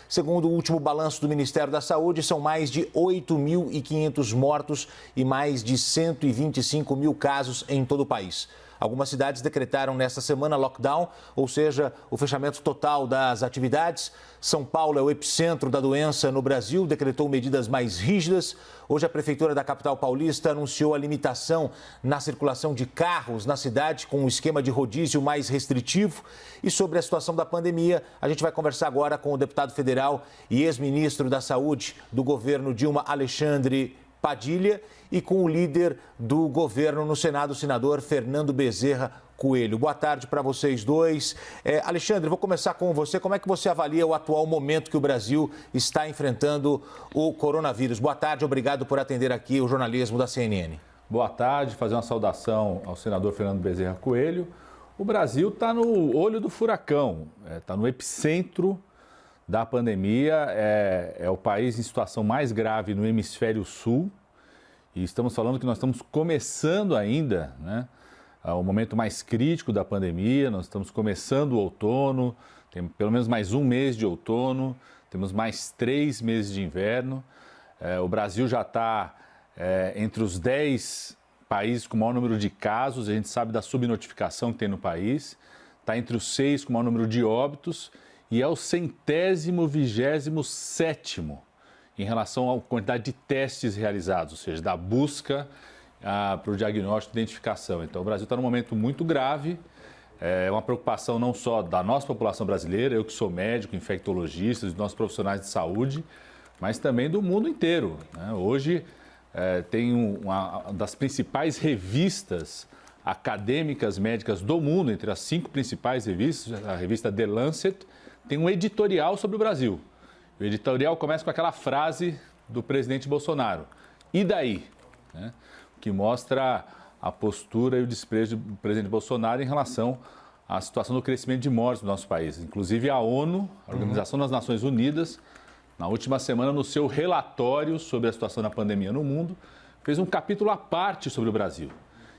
Segundo o último balanço do Ministério da Saúde, são mais de 8.500 mortos e mais de 125 mil casos em todo o país. Algumas cidades decretaram nesta semana lockdown, ou seja, o fechamento total das atividades. São Paulo é o epicentro da doença no Brasil, decretou medidas mais rígidas. Hoje, a Prefeitura da capital paulista anunciou a limitação na circulação de carros na cidade, com um esquema de rodízio mais restritivo. E sobre a situação da pandemia, a gente vai conversar agora com o deputado federal e ex-ministro da Saúde do governo Dilma, Alexandre Padilha, e com o líder do governo no Senado, o senador Fernando Bezerra Coelho. Boa tarde para vocês dois. Alexandre, vou começar com você. Como é que você avalia o atual momento que o Brasil está enfrentando o coronavírus? Boa tarde, obrigado por atender aqui o jornalismo da CNN. Boa tarde, fazer uma saudação ao senador Fernando Bezerra Coelho. O Brasil está no olho do furacão, está no epicentro da pandemia, é o país em situação mais grave no hemisfério sul. E estamos falando que nós estamos começando ainda, né, o momento mais crítico da pandemia. Nós estamos começando o outono, tem pelo menos mais um mês de outono, temos mais 3 meses de inverno. O Brasil já está entre os 10 países com o maior número de casos, a gente sabe da subnotificação que tem no país, está entre os 6 com o maior número de óbitos e é o 127º em relação à quantidade de testes realizados, ou seja, da busca para o diagnóstico e identificação. Então, o Brasil está num momento muito grave, é uma preocupação não só da nossa população brasileira, eu que sou médico, infectologista, dos nossos profissionais de saúde, mas também do mundo inteiro, né? Hoje, tem uma das principais revistas acadêmicas médicas do mundo, entre as 5 principais revistas, a revista The Lancet, tem um editorial sobre o Brasil. O editorial começa com aquela frase do presidente Bolsonaro, e daí? Né? Que mostra a postura e o desprezo do presidente Bolsonaro em relação à situação do crescimento de mortes no nosso país. Inclusive a ONU, a Organização das Nações Unidas, na última semana, no seu relatório sobre a situação da pandemia no mundo, fez um capítulo à parte sobre o Brasil,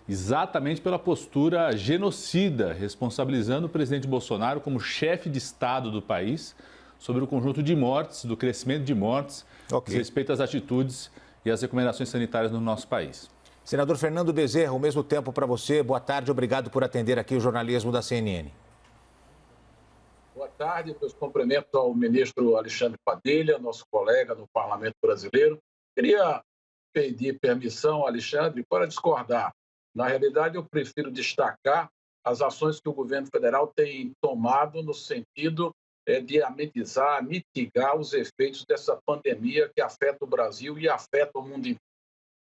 exatamente pela postura genocida, responsabilizando o presidente Bolsonaro como chefe de Estado do país sobre o conjunto de mortes, do crescimento de mortes, diz respeito às atitudes e às recomendações sanitárias no nosso país. Senador Fernando Bezerra, ao mesmo tempo para você, boa tarde, obrigado por atender aqui o jornalismo da CNN. Boa tarde, meus cumprimentos ao ministro Alexandre Padilha, nosso colega no Parlamento Brasileiro. Queria pedir permissão, Alexandre, para discordar. Na realidade, eu prefiro destacar as ações que o governo federal tem tomado no sentido de amenizar, mitigar os efeitos dessa pandemia que afeta o Brasil e afeta o mundo inteiro.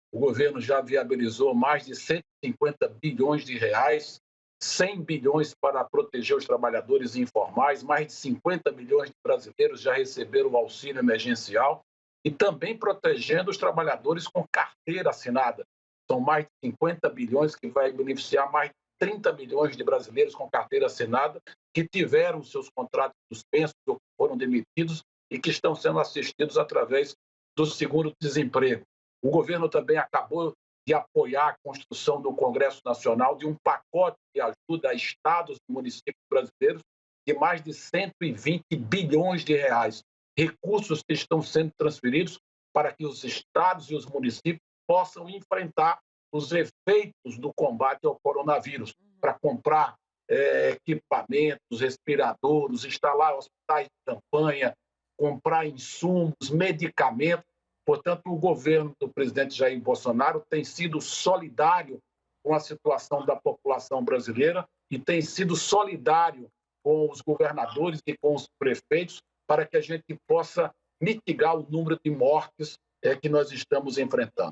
O governo já viabilizou mais de 150 bilhões de reais, 100 bilhões para proteger os trabalhadores informais, mais de 50 milhões de brasileiros já receberam o auxílio emergencial e também protegendo os trabalhadores com carteira assinada. São mais de 50 bilhões que vai beneficiar mais de 30 milhões de brasileiros com carteira assinada que tiveram seus contratos suspensos ou foram demitidos e que estão sendo assistidos através do seguro-desemprego. O governo também acabou de apoiar a construção do Congresso Nacional de um pacote de ajuda a estados e municípios brasileiros de mais de 120 bilhões de reais. Recursos que estão sendo transferidos para que os estados e os municípios possam enfrentar os efeitos do combate ao coronavírus, para comprar equipamentos, respiradores, instalar hospitais de campanha, comprar insumos, medicamentos. Portanto, o governo do presidente Jair Bolsonaro tem sido solidário com a situação da população brasileira e tem sido solidário com os governadores e com os prefeitos para que a gente possa mitigar o número de mortes que nós estamos enfrentando.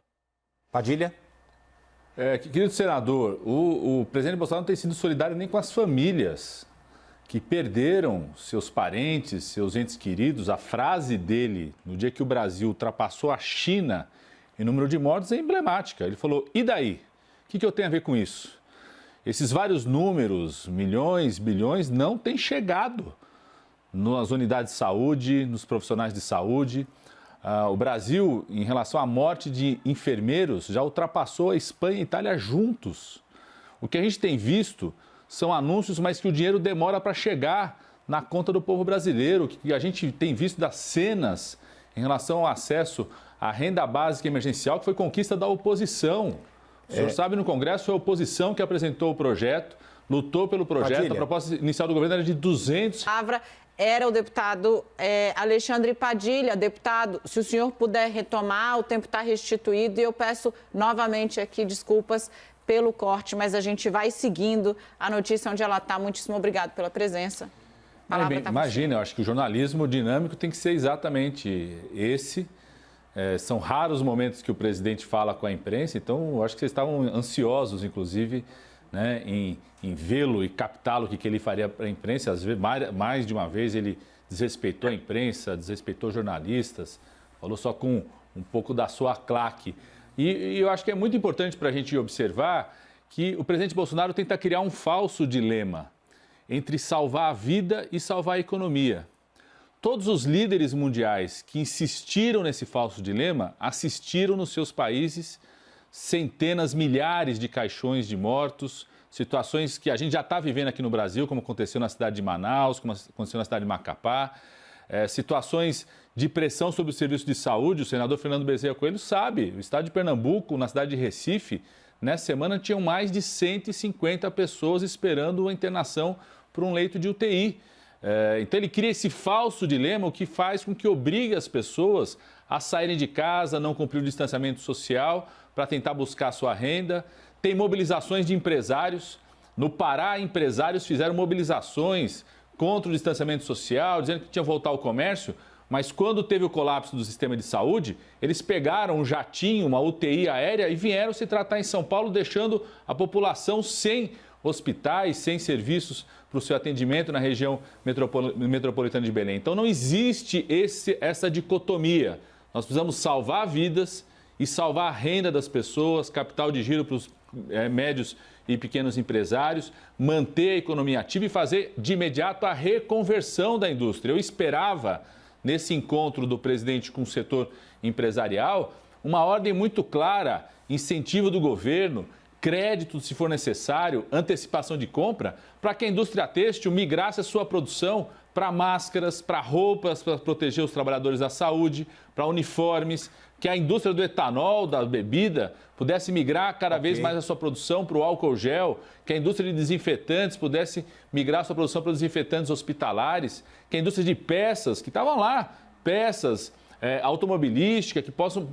Padilha? Querido senador, o presidente Bolsonaro não tem sido solidário nem com as famílias que perderam seus parentes, seus entes queridos. A frase dele, no dia que o Brasil ultrapassou a China em número de mortes, é emblemática. Ele falou, e daí? O que eu tenho a ver com isso? Esses vários números, milhões, bilhões, não têm chegado nas unidades de saúde, nos profissionais de saúde. O Brasil, em relação à morte de enfermeiros, já ultrapassou a Espanha e a Itália juntos. O que a gente tem visto são anúncios, mas que o dinheiro demora para chegar na conta do povo brasileiro, que a gente tem visto das cenas em relação ao acesso à renda básica emergencial, que foi conquista da oposição. O senhor sabe, no Congresso foi a oposição que apresentou o projeto, lutou pelo projeto, Padilha. A proposta inicial do governo era de 200. A palavra era o deputado Alexandre Padilha. Deputado, se o senhor puder retomar, o tempo está restituído e eu peço novamente aqui desculpas pelo corte, mas a gente vai seguindo a notícia onde ela está. Muitíssimo obrigado pela presença. A palavra tá com Imagina, eu acho que o jornalismo dinâmico tem que ser exatamente esse. São raros os momentos que o presidente fala com a imprensa, então eu acho que vocês estavam ansiosos, inclusive, né, em vê-lo e captá-lo, o que ele faria para a imprensa. Às vezes, mais de uma vez ele desrespeitou a imprensa, desrespeitou jornalistas, falou só com um pouco da sua claque. E eu acho que é muito importante para a gente observar que o presidente Bolsonaro tenta criar um falso dilema entre salvar a vida e salvar a economia. Todos os líderes mundiais que insistiram nesse falso dilema assistiram nos seus países centenas, milhares de caixões de mortos, situações que a gente já está vivendo aqui no Brasil, como aconteceu na cidade de Manaus, como aconteceu na cidade de Macapá, situações de pressão sobre o serviço de saúde. O senador Fernando Bezerra Coelho sabe, o estado de Pernambuco, na cidade de Recife, nessa semana tinham mais de 150 pessoas esperando a internação por um leito de UTI. Então ele cria esse falso dilema, o que faz com que obrigue as pessoas a saírem de casa, não cumprir o distanciamento social para tentar buscar a sua renda. Tem mobilizações de empresários. No Pará, empresários fizeram mobilizações contra o distanciamento social, dizendo que tinha que voltar ao comércio, mas quando teve o colapso do sistema de saúde, eles pegaram um jatinho, uma UTI aérea e vieram se tratar em São Paulo, deixando a população sem hospitais, sem serviços para o seu atendimento na região metropolitana de Belém. Então não existe essa dicotomia. Nós precisamos salvar vidas e salvar a renda das pessoas, capital de giro para os médios e pequenos empresários, manter a economia ativa e fazer de imediato a reconversão da indústria. Eu esperava, nesse encontro do presidente com o setor empresarial, uma ordem muito clara, incentivo do governo, crédito se for necessário, antecipação de compra, para que a indústria têxtil migrasse a sua produção para máscaras, para roupas, para proteger os trabalhadores da saúde, para uniformes, que a indústria do etanol, da bebida, pudesse migrar cada vez mais a sua produção para o álcool gel, que a indústria de desinfetantes pudesse migrar a sua produção para os desinfetantes hospitalares, que a indústria de peças, que estavam lá, peças automobilística, que possam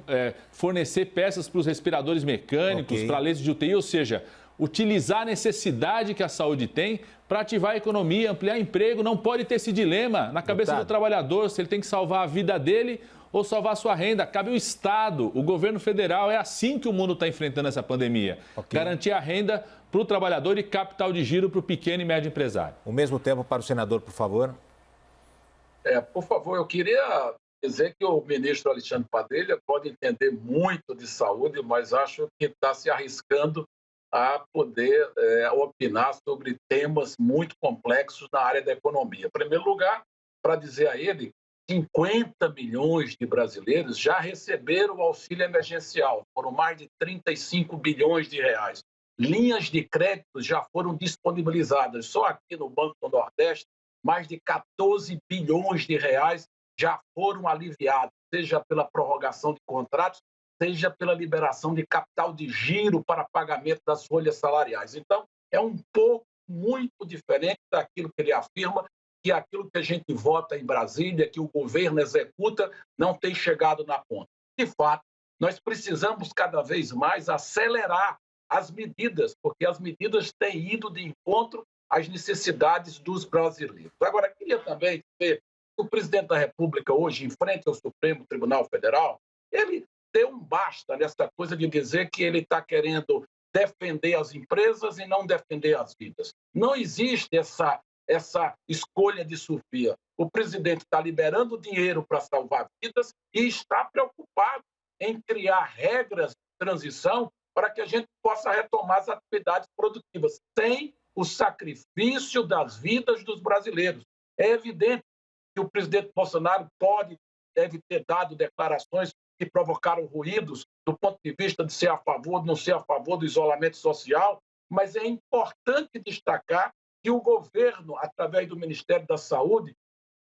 fornecer peças para os respiradores mecânicos, para leitos de UTI, ou seja, utilizar a necessidade que a saúde tem para ativar a economia, ampliar emprego. Não pode ter esse dilema na cabeça do trabalhador, se ele tem que salvar a vida dele ou salvar a sua renda. Cabe ao Estado, o governo federal. É assim que o mundo está enfrentando essa pandemia. Garantir a renda para o trabalhador e capital de giro para o pequeno e médio empresário. O mesmo tempo para o senador, por favor. Por favor, eu queria dizer que o ministro Alexandre Padilha pode entender muito de saúde, mas acho que está se arriscando a poder opinar sobre temas muito complexos na área da economia. Em primeiro lugar, para dizer a ele, 50 milhões de brasileiros já receberam o auxílio emergencial, foram mais de 35 bilhões de reais. Linhas de crédito já foram disponibilizadas, só aqui no Banco do Nordeste, mais de 14 bilhões de reais já foram aliviados, seja pela prorrogação de contratos, seja pela liberação de capital de giro para pagamento das folhas salariais. Então, é um pouco muito diferente daquilo que ele afirma, que aquilo que a gente vota em Brasília, que o governo executa, não tem chegado na ponta. De fato, nós precisamos cada vez mais acelerar as medidas, porque as medidas têm ido de encontro às necessidades dos brasileiros. Agora, queria também dizer que o presidente da República hoje, em frente ao Supremo Tribunal Federal, ele deu um basta nessa coisa de dizer que ele está querendo defender as empresas e não defender as vidas. Não existe essa escolha de Sofia. O presidente está liberando dinheiro para salvar vidas e está preocupado em criar regras de transição para que a gente possa retomar as atividades produtivas sem o sacrifício das vidas dos brasileiros. É evidente que o presidente Bolsonaro deve ter dado declarações que provocaram ruídos do ponto de vista de ser a favor, de não ser a favor do isolamento social, mas é importante destacar que o governo, através do Ministério da Saúde,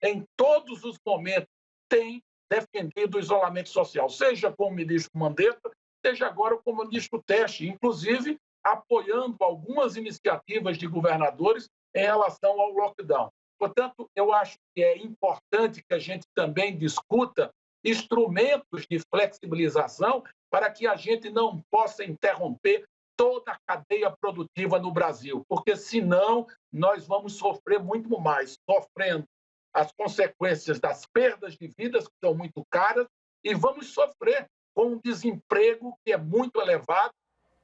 em todos os momentos, tem defendido o isolamento social, seja com o ministro Mandetta, seja agora com o ministro Teste, inclusive apoiando algumas iniciativas de governadores em relação ao lockdown. Portanto, eu acho que é importante que a gente também discuta instrumentos de flexibilização para que a gente não possa interromper toda a cadeia produtiva no Brasil, porque senão nós vamos sofrer muito mais, sofrendo as consequências das perdas de vidas, que são muito caras, e vamos sofrer com um desemprego que é muito elevado,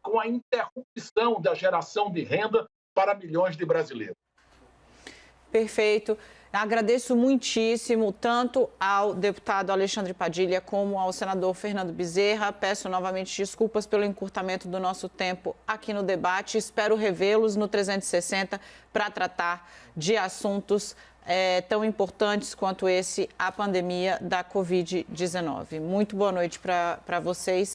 com a interrupção da geração de renda para milhões de brasileiros. Perfeito. Agradeço muitíssimo tanto ao deputado Alexandre Padilha como ao senador Fernando Bezerra. Peço novamente desculpas pelo encurtamento do nosso tempo aqui no debate. Espero revê-los no 360 para tratar de assuntos tão importantes quanto esse, a pandemia da Covid-19. Muito boa noite para vocês.